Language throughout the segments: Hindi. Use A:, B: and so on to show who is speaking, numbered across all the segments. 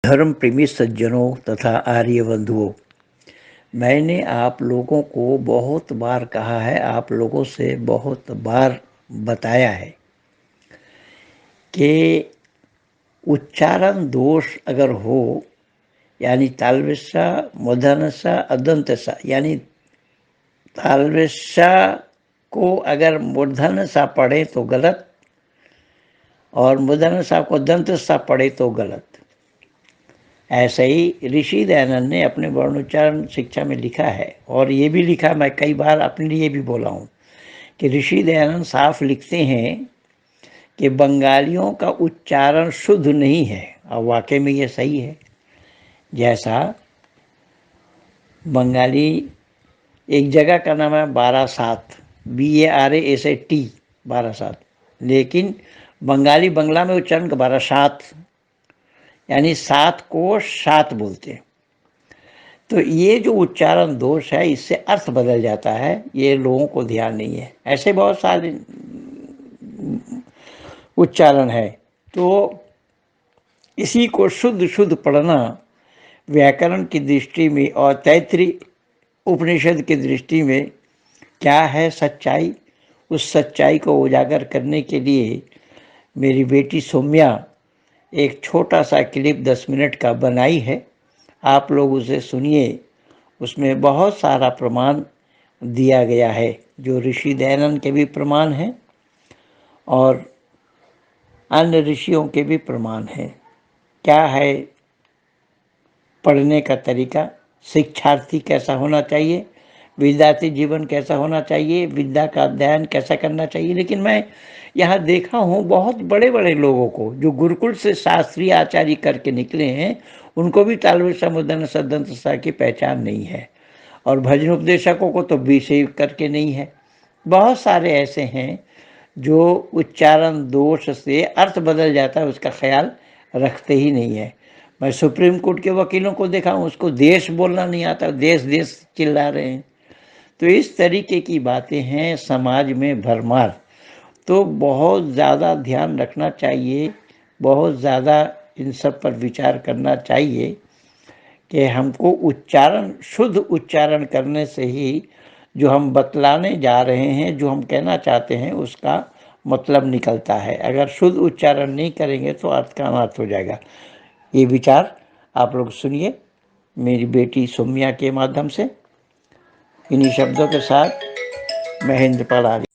A: धर्म प्रेमी सज्जनों तथा आर्य बंधुओं, मैंने आप लोगों को बहुत बार कहा है, आप लोगों से बहुत बार बताया है कि उच्चारण दोष अगर हो, यानी तालव्यस्या, मूर्धन्यस्या, अदंतस्या, यानी तालव्यस्या को अगर मूर्धन्यस्या पढ़े तो गलत और मूर्धन्यस्या को दंतस्या पढ़े तो गलत। ऐसे ही ऋषि दयानंद ने अपने वर्णोच्चारण शिक्षा में लिखा है, और ये भी लिखा, मैं कई बार अपने लिए भी बोला हूँ कि ऋषि दयानंद साफ लिखते हैं कि बंगालियों का उच्चारण शुद्ध नहीं है, और वाकई में ये सही है। जैसा बंगाली एक जगह का नाम है बारासात, BARASAT, बारासात, लेकिन बंगाली बंगला में उच्चारण का बारासात, यानी सात को सात बोलते हैं। तो ये जो उच्चारण दोष है, इससे अर्थ बदल जाता है, ये लोगों को ध्यान नहीं है। ऐसे बहुत सारे उच्चारण है, तो इसी को शुद्ध शुद्ध पढ़ना व्याकरण की दृष्टि में और तैत्तिरीय उपनिषद की दृष्टि में क्या है सच्चाई, उस सच्चाई को उजागर करने के लिए मेरी बेटी सौम्या एक छोटा सा क्लिप 10 मिनट का बनाई है। आप लोग उसे सुनिए, उसमें बहुत सारा प्रमाण दिया गया है, जो ऋषि दयानंद के भी प्रमाण हैं और अन्य ऋषियों के भी प्रमाण हैं। क्या है पढ़ने का तरीका, शिक्षार्थी कैसा होना चाहिए, विद्यार्थी जीवन कैसा होना चाहिए, विद्या का अध्ययन कैसा करना चाहिए। लेकिन मैं यहाँ देखा हूँ बहुत बड़े बड़े लोगों को जो गुरुकुल से शास्त्रीय आचार्य करके निकले हैं, उनको भी तालव्यस्या, मूर्धन्यस्या, दंतस्या की पहचान नहीं है, और भजन उपदेशकों को तो विषय करके नहीं है। बहुत सारे ऐसे हैं जो उच्चारण दोष से अर्थ बदल जाता है, उसका ख्याल रखते ही नहीं है। मैं सुप्रीम कोर्ट के वकीलों को देखा हूँ, उसको देश बोलना नहीं आता, देश देश चिल्ला रहे हैं। तो इस तरीके की बातें हैं, समाज में भरमार। तो बहुत ज़्यादा ध्यान रखना चाहिए, बहुत ज़्यादा इन सब पर विचार करना चाहिए कि हमको उच्चारण, शुद्ध उच्चारण करने से ही जो हम बतलाने जा रहे हैं, जो हम कहना चाहते हैं, उसका मतलब निकलता है। अगर शुद्ध उच्चारण नहीं करेंगे तो अर्थ का अनर्थ हो जाएगा। ये विचार आप लोग सुनिए मेरी बेटी सौम्या के माध्यम से। इन्हीं शब्दों के साथ महेंद्र पाल आगे।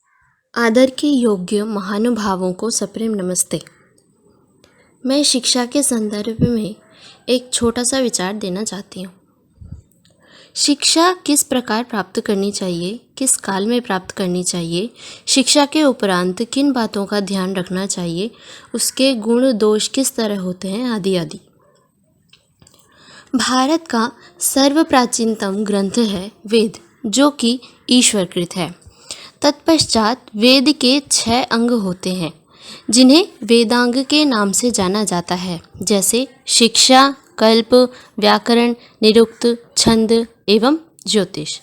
B: आदर के योग्य महानुभावों को सप्रेम नमस्ते। मैं शिक्षा के संदर्भ में एक छोटा सा विचार देना चाहती हूँ। शिक्षा किस प्रकार प्राप्त करनी चाहिए, किस काल में प्राप्त करनी चाहिए, शिक्षा के उपरांत किन बातों का ध्यान रखना चाहिए, उसके गुण दोष किस तरह होते हैं, आदि आदि। भारत का सर्वप्राचीनतम ग्रंथ है वेद, जो कि ईश्वरकृत है। तत्पश्चात वेद के 6 अंग होते हैं, जिन्हें वेदांग के नाम से जाना जाता है, जैसे शिक्षा, कल्प, व्याकरण, निरुक्त, छंद एवं ज्योतिष।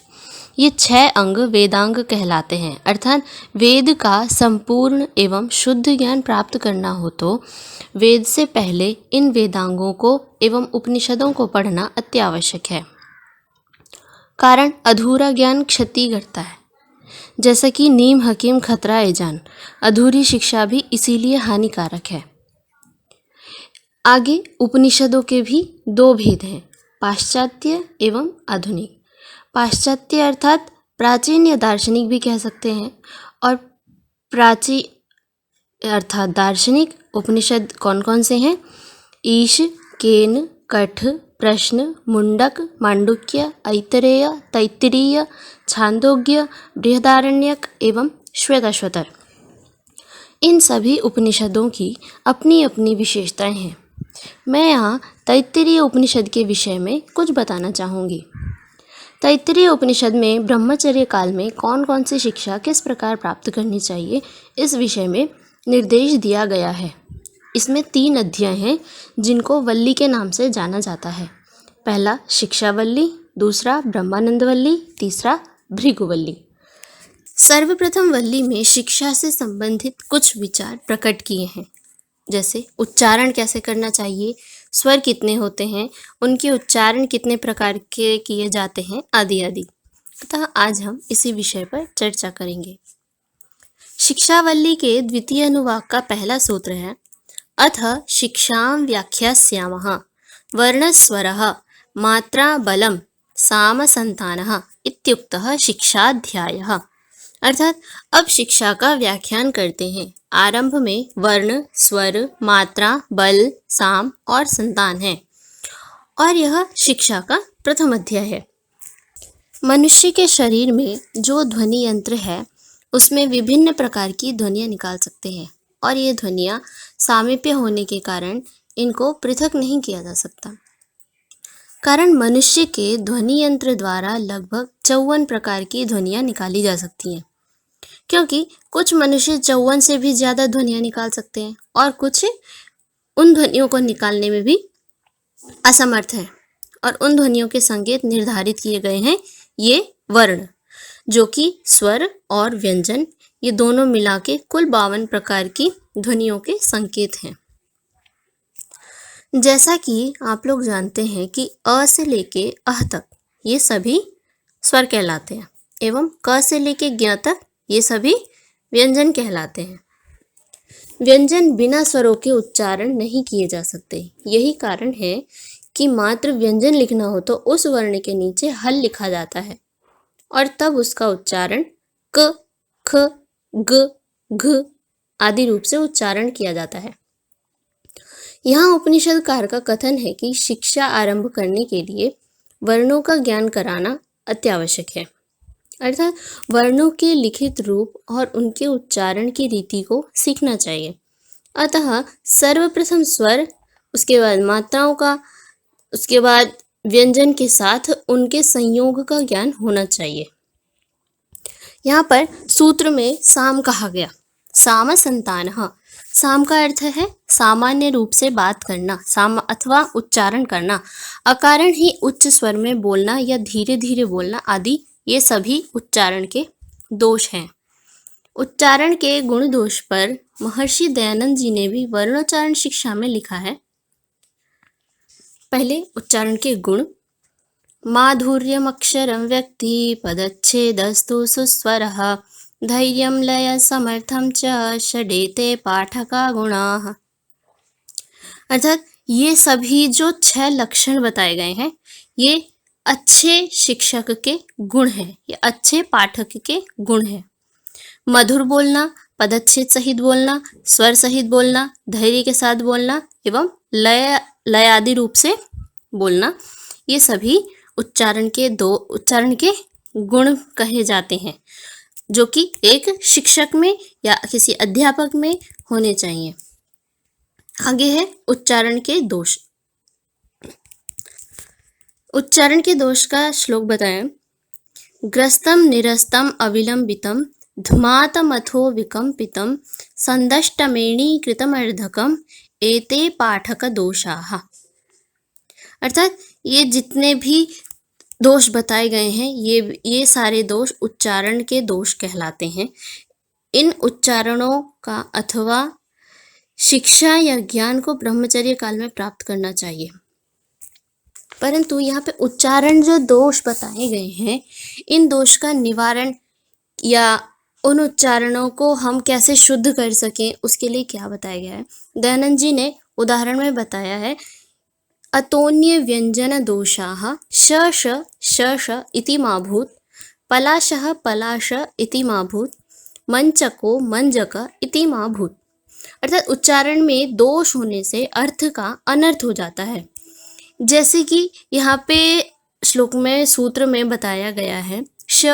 B: ये 6 अंग वेदांग कहलाते हैं। अर्थात वेद का संपूर्ण एवं शुद्ध ज्ञान प्राप्त करना हो तो वेद से पहले इन वेदांगों को एवं उपनिषदों को पढ़ना अति आवश्यक है। कारण अधूरा ज्ञान क्षति करता है। जैसा कि नीम हकीम खतरा ए जान, अधूरी शिक्षा भी इसीलिए हानिकारक है। आगे उपनिषदों के भी 2 भेद हैं, पाश्चात्य एवं आधुनिक। पाश्चात्य अर्थात प्राचीन या दार्शनिक भी कह सकते हैं, और प्राचीन अर्थात दार्शनिक उपनिषद कौन कौन से हैं? ईश, केन, कठ, प्रश्न, मुंडक, मांडुक्य, ऐतरेय, तैत्तिरीय, छांदोग्य, बृहदारण्यक एवं श्वेताश्वतर। इन सभी उपनिषदों की अपनी अपनी विशेषताएं हैं। मैं यहाँ तैत्तिरीय उपनिषद के विषय में कुछ बताना चाहूँगी। तैत्तिरीय उपनिषद में ब्रह्मचर्य काल में कौन कौन सी शिक्षा किस प्रकार प्राप्त करनी चाहिए, इस विषय में निर्देश दिया गया है। इसमें 3 अध्याय हैं, जिनको वल्ली के नाम से जाना जाता है। पहला शिक्षावल्ली, दूसरा ब्रह्मानंदवल्ली, तीसरा भृगुवल्ली। सर्वप्रथम वल्ली में शिक्षा से संबंधित कुछ विचार प्रकट किए हैं, जैसे उच्चारण कैसे करना चाहिए, स्वर कितने होते हैं, उनके उच्चारण कितने प्रकार के किए जाते हैं, आदि आदि। अतः आज हम इसी विषय पर चर्चा करेंगे। शिक्षावल्ली के द्वितीय अनुवाक का पहला सूत्र है अथ शिक्षां व्याख्यास्यामः वर्णस्वरः मात्रा बलम सामसंतानः इत्युक्तः शिक्षाध्यायः। अर्थात अब शिक्षा का व्याख्यान करते हैं। आरंभ में वर्ण, स्वर, मात्रा, बल, साम और संतान है और यह शिक्षा का प्रथम अध्याय है। मनुष्य के शरीर में जो ध्वनि यंत्र है उसमें विभिन्न प्रकार की ध्वनियाँ निकाल सकते हैं और ये ध्वनियाँ सामीप्य होने के कारण इनको पृथक नहीं किया जा सकता। कारण मनुष्य के ध्वनि यंत्र द्वारा लगभग 54 प्रकार की ध्वनियाँ निकाली जा सकती हैं, क्योंकि कुछ मनुष्य 54 से भी ज़्यादा ध्वनियाँ निकाल सकते हैं और कुछ उन ध्वनियों को निकालने में भी असमर्थ हैं और उन ध्वनियों के संकेत निर्धारित किए गए हैं ये वर्ण, जो कि स्वर और व्यंजन ये दोनों मिला के कुल 52 प्रकार की ध्वनियों के संकेत हैं। जैसा कि आप लोग जानते हैं कि अ से लेके अह तक ये सभी स्वर कहलाते हैं एवं क से लेके ज्ञ तक ये सभी व्यंजन कहलाते हैं। व्यंजन बिना स्वरों के उच्चारण नहीं किए जा सकते। यही कारण है कि मात्र व्यंजन लिखना हो तो उस वर्ण के नीचे हल लिखा जाता है और तब उसका उच्चारण क, ख, ग, घ आदि रूप से उच्चारण किया जाता है। यहाँ उपनिषदकार का कथन है कि शिक्षा आरंभ करने के लिए वर्णों का ज्ञान कराना अत्यावश्यक है। अर्थात वर्णों के लिखित रूप और उनके उच्चारण की रीति को सीखना चाहिए। अतः सर्वप्रथम स्वर, उसके बाद मात्राओं का, उसके बाद व्यंजन के साथ उनके संयोग का ज्ञान होना चाहिए। यहाँ पर सूत्र में साम कहा गया, साम संतानः। साम का अर्थ है सामान्य रूप से बात करना, साम अथवा उच्चारण करना, अकारण ही उच्च स्वर में बोलना या धीरे धीरे बोलना आदि ये सभी उच्चारण के दोष हैं। उच्चारण के गुण दोष पर महर्षि दयानंद जी ने भी वर्णोच्चारण शिक्षा में लिखा है। पहले उच्चारण के गुण, माधुर्यम अक्षरम व्यक्ति पदच्छेदस्तु सुस्वरः धैर्यं लय समर्थम च षडेते पाठका गुणाः। अर्थात ये सभी जो 6 लक्षण बताए गए हैं ये अच्छे शिक्षक के गुण हैं, ये अच्छे पाठक के गुण हैं। मधुर बोलना, पदच्छेद सहित बोलना, स्वर सहित बोलना, धैर्य के साथ बोलना एवं लय आदि रूप से बोलना, ये सभी उच्चारण के गुण कहे जाते हैं, जो कि एक शिक्षक में या किसी अध्यापक में होने चाहिए। आगे है उच्चारण के दोष। उच्चारण के दोष का श्लोक बताएं। ग्रस्तम निरस्तम अविलंबितम धुमातमथो विकम्पितम संदष्टमेणीकृतमर्धकम एते पाठक दोषाः। अर्थात ये जितने भी दोष बताए गए हैं ये सारे दोष उच्चारण के दोष कहलाते हैं। इन उच्चारणों का अथवा शिक्षा या ज्ञान को ब्रह्मचर्य काल में प्राप्त करना चाहिए। परंतु यहाँ पे उच्चारण जो दोष बताए गए हैं, इन दोष का निवारण या उन उच्चारणों को हम कैसे शुद्ध कर सकें उसके लिए क्या बताया गया है। दयानंद जी ने उदाहरण में बताया है, अतोन्य व्यंजन दोषाः श श इति मा भूत्, पलाशः पलाश इति मा भूत्, मंचको मंजक इति मा भूत्। अर्थात उच्चारण में दोष होने से अर्थ का अनर्थ हो जाता है। जैसे कि यहाँ पे श्लोक में सूत्र में बताया गया है, श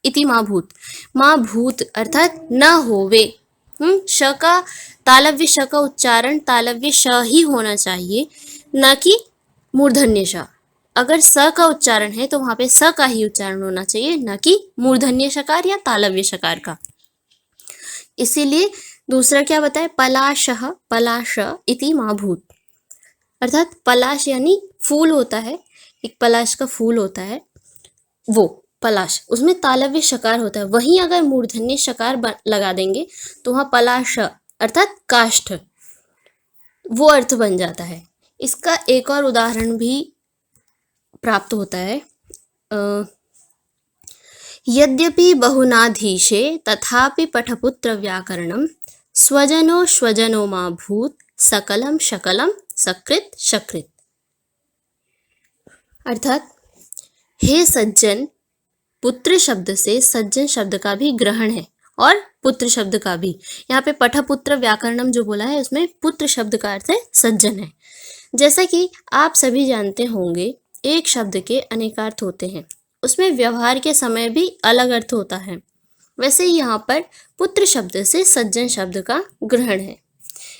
B: इति मा भूत्, मा भूत अर्थात न होवे। श का तालव्य श का उच्चारण तालव्य श ही होना चाहिए, न कि मूर्धन्य श। अगर स का उच्चारण है तो वहाँ पे स का ही उच्चारण होना चाहिए, न कि मूर्धन्य शकार या तालव्य शकार का। इसीलिए दूसरा क्या बताए, पलाशः पलाश इति मा भूत्। अर्थात पलाश यानी फूल होता है, एक पलाश का फूल होता है वो पलाश, उसमें तालव्य शकार होता है। वहीं अगर मूर्धन्य शकार लगा देंगे तो वहाँ पलाश अर्थात काष्ठ वो अर्थ बन जाता है। इसका एक और उदाहरण भी प्राप्त होता है। यद्यपि बहुनाधीशे तथापि पठपुत्र व्याकरणं स्वजनो मा भूत सकलम शकलम सकृत शकृत। अर्थात हे सज्जन, पुत्र शब्द से सज्जन शब्द का भी ग्रहण है और पुत्र शब्द का भी। यहाँ पे पठपुत्र व्याकरणम जो बोला है उसमें पुत्र शब्द का अर्थ है सज्जन है। जैसा कि आप सभी जानते होंगे, एक शब्द के अनेकार्थ होते हैं, उसमें व्यवहार के समय भी अलग अर्थ होता है। वैसे ही यहाँ पर पुत्र शब्द से सज्जन शब्द का ग्रहण है।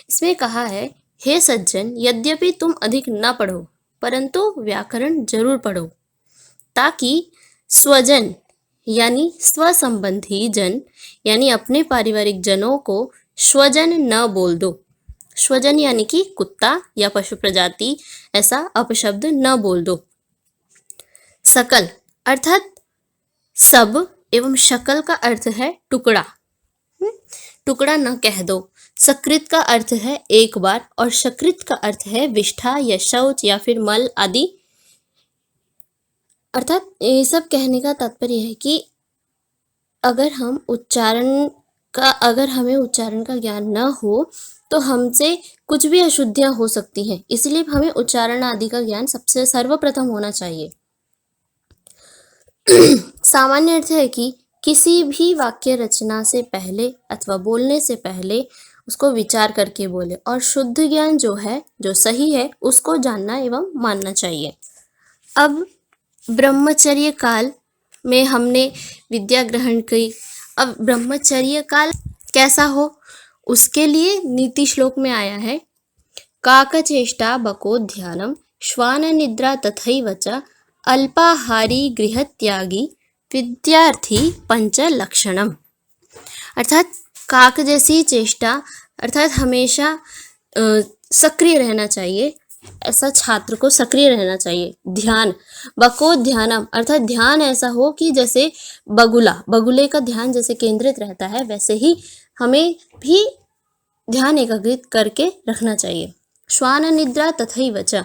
B: इसमें कहा है, हे सज्जन, यद्यपि तुम अधिक न पढ़ो परंतु व्याकरण जरूर पढ़ो, ताकि स्वजन यानी स्वसंबंधी जन यानी अपने पारिवारिक जनों को स्वजन न बोल दो। स्वजन यानी कि कुत्ता या पशु प्रजाति, ऐसा अपशब्द न बोल दो। सकल अर्थात सब एवं शकल का अर्थ है टुकड़ा, टुकड़ा न कह दो। सकृत का अर्थ है एक बार और शकृत का अर्थ है विष्ठा या शौच या फिर मल आदि। अर्थात ये सब कहने का तात्पर्य है कि अगर हमें उच्चारण का ज्ञान न हो तो हमसे कुछ भी अशुद्धियां हो सकती हैं, इसलिए हमें उच्चारण आदि का ज्ञान सबसे सर्वप्रथम होना चाहिए। सामान्य अर्थ है कि किसी भी वाक्य रचना से पहले अथवा बोलने से पहले उसको विचार करके बोले और शुद्ध ज्ञान जो है, जो सही है, उसको जानना एवं मानना चाहिए। अब ब्रह्मचर्य काल में हमने विद्या ग्रहण की। अब ब्रह्मचर्य काल कैसा हो, उसके लिए नीति श्लोक में आया है, काकचेष्टा बको ध्यानम श्वान निद्रा तथैव च अल्पाहारी गृहत्यागी विद्यार्थी पंच लक्षणम। अर्थात काक जैसी चेष्टा अर्थात हमेशा सक्रिय रहना चाहिए, ऐसा छात्र को सक्रिय रहना चाहिए। ध्यान, बको ध्यानम अर्थात ध्यान ऐसा हो कि जैसे बगुले का ध्यान जैसे केंद्रित रहता है, वैसे ही हमें भी ध्यान एकाग्रित करके रखना चाहिए। श्वान निद्रा तथैव च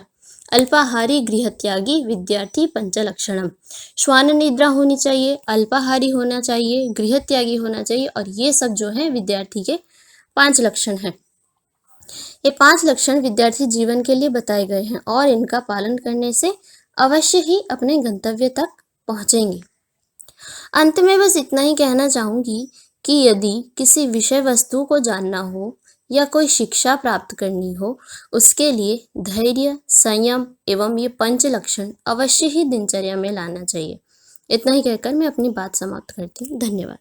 B: अल्पाहारी गृहत्यागी विद्यार्थी पंचलक्षणम। श्वान निद्रा होनी चाहिए, अल्पाहारी होना चाहिए, गृहत्यागी होना चाहिए, और ये सब जो है विद्यार्थी के 5 लक्षण हैं। ये 5 लक्षण विद्यार्थी जीवन के लिए बताए गए हैं और इनका पालन करने से अवश्य ही अपने गंतव्य तक पहुंचेंगे। अंत में बस इतना ही कहना चाहूंगी कि यदि किसी विषय वस्तु को जानना हो या कोई शिक्षा प्राप्त करनी हो, उसके लिए धैर्य, संयम एवं ये 5 लक्षण अवश्य ही दिनचर्या में लाना चाहिए। इतना ही कहकर मैं अपनी बात समाप्त करती हूँ। धन्यवाद।